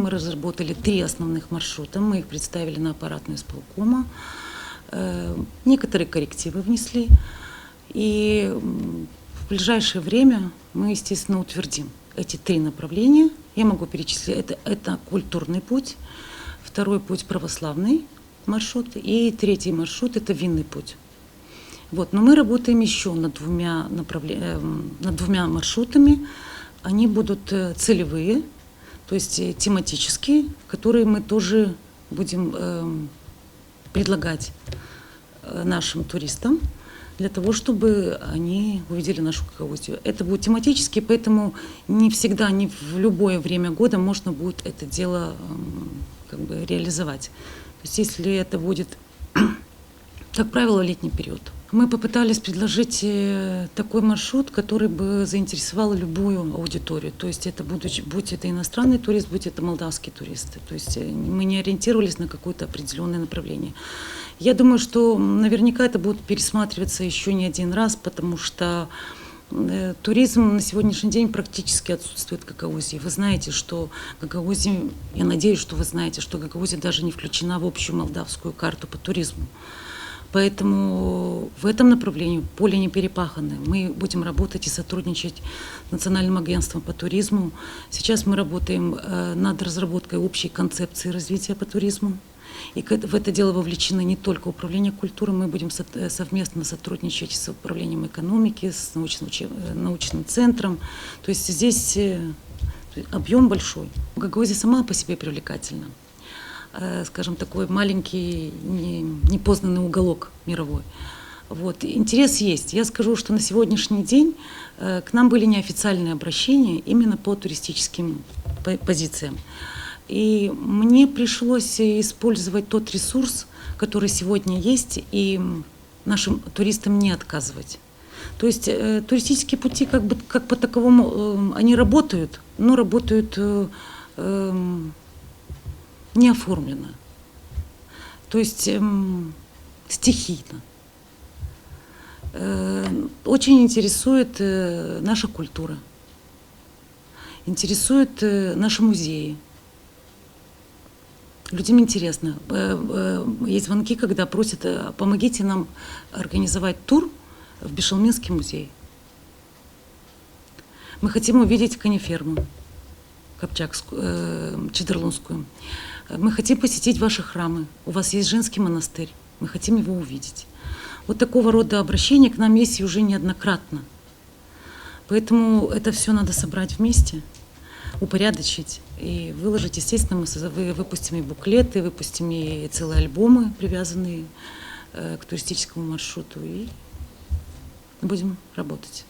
мы разработали 3 основных маршрута. Мы их представили на аппаратную исполкома. Некоторые коррективы внесли. И в ближайшее время мы, естественно, утвердим эти 3 направления. Я могу перечислить. Это культурный путь, второй путь православный маршрут и третий маршрут – это винный путь. Вот. Но мы работаем еще над двумя маршрутами. Они будут целевые, то есть тематические, которые мы тоже будем предлагать нашим туристам для того, чтобы они увидели нашу Гагаузию. Это будет тематически, поэтому не всегда, не в любое время года можно будет это дело реализовать. То есть если это будет, как правило, летний период. Мы попытались предложить такой маршрут, который бы заинтересовал любую аудиторию. То есть это будь это иностранный турист, будь это молдавский турист. То есть мы не ориентировались на какое-то определенное направление. Я думаю, что наверняка это будет пересматриваться еще не один раз, потому что туризм на сегодняшний день практически отсутствует в Гагаузии. Вы знаете, что Гагаузия, я надеюсь, что вы знаете, что Гагаузия даже не включена в общую молдавскую карту по туризму. Поэтому в этом направлении поле не перепахано. Мы будем работать и сотрудничать с Национальным агентством по туризму. Сейчас мы работаем над разработкой общей концепции развития по туризму. И в это дело вовлечены не только Управление культуры, мы будем совместно сотрудничать с Управлением экономики, с научным центром. То есть здесь объем большой. Гагаузия сама по себе привлекательна. Скажем, такой маленький, непознанный уголок мировой. Вот. Интерес есть. Я скажу, что на сегодняшний день к нам были неофициальные обращения именно по туристическим позициям. И мне пришлось использовать тот ресурс, который сегодня есть, и нашим туристам не отказывать. То есть туристические пути как по таковому, они работают, но работают не оформлено, то есть стихийно. Очень интересует наша культура, интересует наши музеи. Людям интересно. Есть звонки, когда просят, помогите нам организовать тур в Бешалминский музей. Мы хотим увидеть кониферму Капчакскую, Чедерлунскую. Мы хотим посетить ваши храмы. У вас есть женский монастырь. Мы хотим его увидеть. Вот такого рода обращения к нам есть и уже неоднократно. Поэтому это все надо собрать вместе, упорядочить и выложить. Естественно, мы выпустим и буклеты, выпустим и целые альбомы, привязанные к туристическому маршруту, и будем работать.